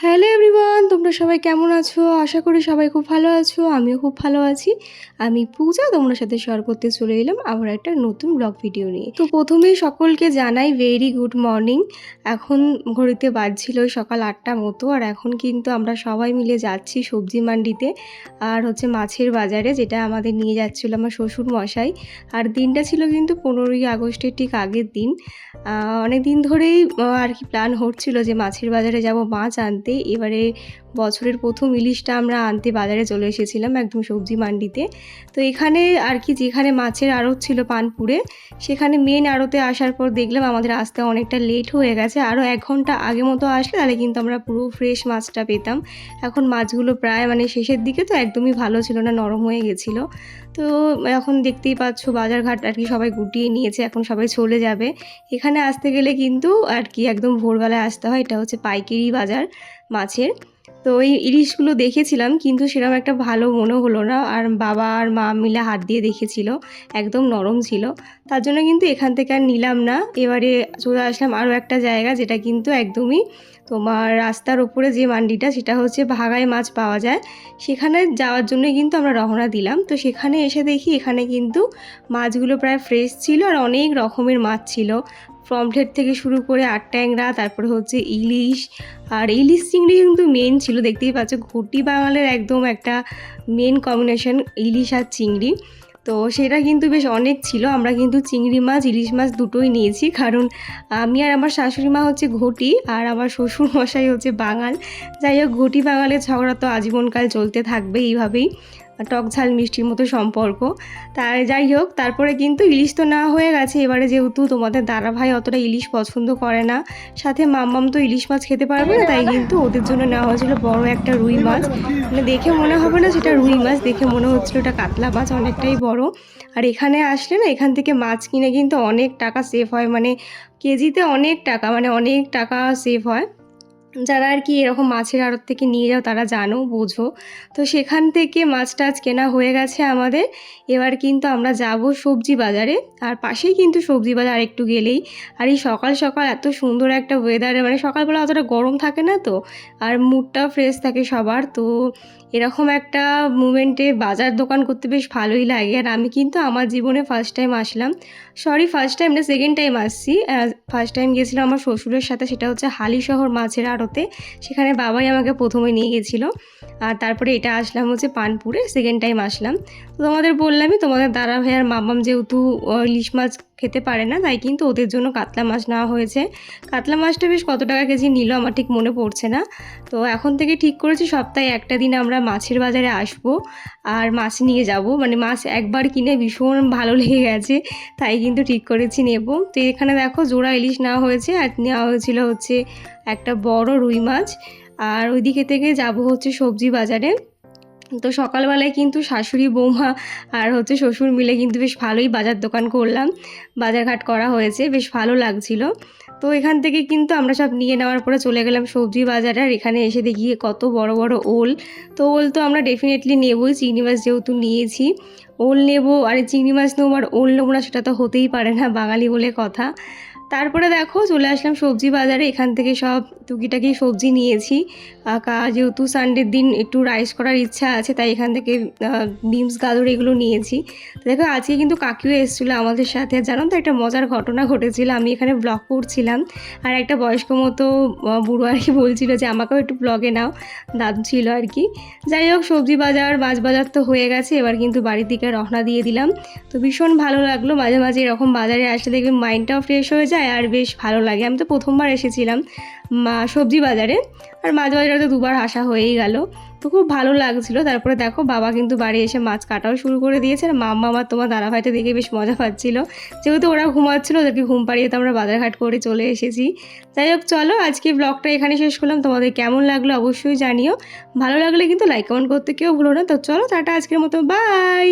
Hello everyone, তোমরা সবাই কেমন আছো? আশা করি সবাই খুব ভালো আছো। আমিও খুব ভালো আছি। আমি পূজা তোমাদের সাথে শেয়ার করতে চলে এলাম আবার একটা নতুন ব্লগ ভিডিও নিয়ে। তো প্রথমেই সকলকে জানাই ভেরি গুড মর্নিং। এখন ঘড়িতে বাজছিল সকাল ৮টা মতো, আর এখন কিন্তু আমরা সবাই মিলে যাচ্ছি সবজি মান্ডিতে আর মাছের বাজারে, যেটা আমাদের নিয়ে যাচ্ছিলো আমার শ্বশুর মশাই। আর দিনটা ছিল কিন্তু 15ই আগস্টের ঠিক আগের দিন। অনেক দিন ধরেই আর কি প্ল্যান হচ্ছিল যে মাছের বাজারে যাব মাছ আনতে। এবারে বছরের প্রথম ইলিশটা আমরা আনতে বাজারে চলে এসেছিলাম একদম সবজি মান্ডিতে। তো এখানে আর কি যেখানে মাছের আড়ত ছিল পানপুরে, সেখানে মেন আড়তে আসার পর দেখলাম আমাদের আসতে অনেকটা লেট হয়ে গেছে। আরও 1 ঘন্টা আগে মতো আসলে তাহলে কিন্তু আমরা পুরো ফ্রেশ মাছটা পেতাম। এখন মাছগুলো প্রায় শেষের দিকে তো একদমই ভালো ছিল না, নরম হয়ে গেছিলো। তো এখন দেখতেই পাচ্ছ বাজারঘাট আর কি সবাই গুটিয়ে নিয়েছে, এখন সবাই চলে যাবে। এখানে আসতে গেলে কিন্তু আর কি একদম ভোরবেলায় আসতে হয়। এটা হচ্ছে পাইকারি বাজার মাছের। তো ওই ইলিশগুলো দেখেছিলাম কিন্তু সেরকম একটা ভালো মনে হলো না, আর বাবা আর মা মিলে হাত দিয়ে দেখেছিল, একদম নরম ছিল। তার জন্য কিন্তু এখান থেকে আর নিলাম না। এবারে চলে আসলাম আরও একটা জায়গা, যেটা কিন্তু একদমই তোমার রাস্তার ওপরে যে মান্ডিটা, সেটা হচ্ছে ভাগায় মাছ পাওয়া যায়। সেখানে যাওয়ার জন্য কিন্তু আমরা রওনা দিলাম। তো সেখানে এসে দেখি এখানে কিন্তু মাছগুলো প্রায় ফ্রেশ ছিল আর অনেক রকমের মাছ ছিল। পমফ্রেট থেকে শুরু করে আটট্যাংরা, তারপরে হচ্ছে ইলিশ, আর ইলিশ চিংড়ি কিন্তু মেন ছিল। দেখতেই পাচ্ছ ঘটি বাঙালের একদম একটা মেন কম্বিনেশন ইলিশ আর চিংড়ি। তো সেটা কিন্তু বেশ অনেক ছিল। আমরা কিন্তু চিংড়ি মাছ ইলিশ মাছ দুটোই নিয়েছি, কারণ আমি আর আমার শাশুড়ি মা হচ্ছে ঘটি আর আমার শ্বশুর মশাই হচ্ছে বাঙাল। যাই হোক, ঘটি বাঙালের ঝগড়া তো আজীবনকাল চলতে থাকবে এইভাবেই, টক ঝাল মিষ্টির মতো সম্পর্ক। তার যাই হোক, তারপরে কিন্তু ইলিশ তো না হয়ে গেছে। এবারে যেহেতু তোমাদের দাদাভাই অতটা ইলিশ পছন্দ করে না, সাথে মাম্মাম তো ইলিশ মাছ খেতে পারবে না, তাই কিন্তু ওদের জন্য নেওয়া হয়েছিল বড় একটা রুই মাছ। দেখে মনে হবে না সেটা রুই মাছ, দেখে মনে হচ্ছিল ওটা কাতলা মাছ, অনেকটাই বড়। আর এখানে আসলে না, এখান থেকে মাছ কিনে কিন্তু অনেক টাকা সেভ হয়, কেজিতে অনেক টাকা, অনেক টাকা সেভ হয়। যারা আর কি এরকম মাছের আড়ত থেকে নিয়ে যাও তারা জানো, বোঝো। তো সেখান থেকে মাছ টাছ কেনা হয়ে গেছে আমাদের। এবার কিন্তু আমরা যাব সবজি বাজারে, আর পাশেই কিন্তু সবজি বাজার একটু গেলেই। আর এই সকাল সকাল এত সুন্দর একটা ওয়েদারে, সকালবেলা অতটা গরম থাকে না তো, আর মুডটাও ফ্রেশ থাকে সবার। তো এরকম একটা মুমেন্টে বাজার দোকান করতে বেশ ভালোই লাগে। আর আমি কিন্তু আমার জীবনে ফার্স্ট টাইম আসলাম, ফার্স্ট টাইম না, সেকেন্ড টাইম আসছি। ফার্স্ট টাইম গেছিলাম আমার শ্বশুরের সাথে, সেটা হচ্ছে হালিশহর মাছের আড়তে। সেখানে বাবাই আমাকে প্রথমে নিয়ে গেছিলো। আর তারপরে এটা আসলাম হচ্ছে পানপুরে, সেকেন্ড টাইম আসলাম। তো তোমাদের বললামই, তোমাদের দাদা ভাই আর মামাম যেহেতু ইলিশ মাছ খেতে পারে না, তাই কিন্তু ওদের জন্য কাতলা মাছ নেওয়া হয়েছে। কাতলা মাছটা বেশ কত টাকা কেজি নিল আমার ঠিক মনে পড়ছে না। তো এখন থেকে ঠিক করেছি সপ্তাহে একটা দিন আমরা মাছের বাজারে আসব আর মাছ নিয়ে যাব। মাছ একবার কিনে ভীষণ ভালো লেগে গেছে, তাই কিন্তু ঠিক করেছি নেব। তো এখানে দেখো জোড়া ইলিশ নেওয়া হয়েছে, আর নেওয়া হয়েছিল হচ্ছে একটা বড় রুই মাছ। আর ওইদিকে থেকে যাব হচ্ছে সবজি বাজারে। তো সকালবেলায় কিন্তু শাশুড়ি বৌমা আর শ্বশুর মিলে কিন্তু বেশ ভালোই বাজার দোকান করলাম, বাজারঘাট করা হয়েছে, বেশ ভালো লাগছিল। তো এখান থেকে কিন্তু আমরা সব নিয়ে নেওয়ার পরে চলে গেলাম সবজি বাজারে। আর এখানে এসে দেখি কত বড় বড় ওল। তো ওল তো আমরা ডেফিনেটলি নেবই, চিংড়ি মাছ যেহেতু নিয়েছি, ওল নেব। আর চিংড়ি মাছ নেবো আর ওল নেবো না, সেটা তো হতেই পারে না, বাঙালি বলে কথা। তারপরে দেখো চলে আসলাম সবজি বাজারে। এখান থেকে সব টুকিটাকি সবজি নিয়েছি, যেহেতু সানডের দিন একটু রাইস করার ইচ্ছা আছে, তাই এখান থেকে বিনস গাজর এগুলো নিয়েছি। দেখো আজকে কিন্তু কাকিও এসেছিলো আমাদের সাথে। জানো তো একটা মজার ঘটনা ঘটেছিল, আমি এখানে ব্লগ করছিলাম আর একটা বয়স্ক মতো বুড়ো আর কি বলছিল যে আমাকেও একটু ব্লগে নাও, দাদু ছিল আর কি। যাই হোক, সবজি বাজার মাছ বাজার তো হয়ে গেছে, এবার কিন্তু বাড়ির দিকে রওনা দিয়ে দিলাম। তো ভীষণ ভালো লাগলো, মাঝে মাঝে এরকম বাজারে আসলে দেখবে মাইন্ডটাও ফ্রেশ হয়ে যায় আর বেশ ভালো লাগে। আমি তো প্রথমবার এসেছিলাম সবজি বাজারে, আর মাছ বাজারে তো দুবার আসা হয়েই গেল। তো খুব ভালো লাগছিল। তারপরে দেখো বাবা কিন্তু বাড়ি এসে মাছ কাটাও শুরু করে দিয়েছে, আর মাম্মা আমার তোমার দাদাভাইটা দেখে বেশ মজা পাচ্ছিল, যেহেতু ওরা ঘুমাচ্ছিলো, ওদেরকে ঘুম পাড়িয়ে তো আমরা বাজারঘাট করে চলে এসেছি। যাই হোক, চলো আজকে ব্লগটা এখানে শেষ করলাম। তোমাদের কেমন লাগলো অবশ্যই জানিও, ভালো লাগলে কিন্তু লাইক কমেন্ট করতে কেউ ভুলো না। তো চলো টাটা, আজকের মতো বাই।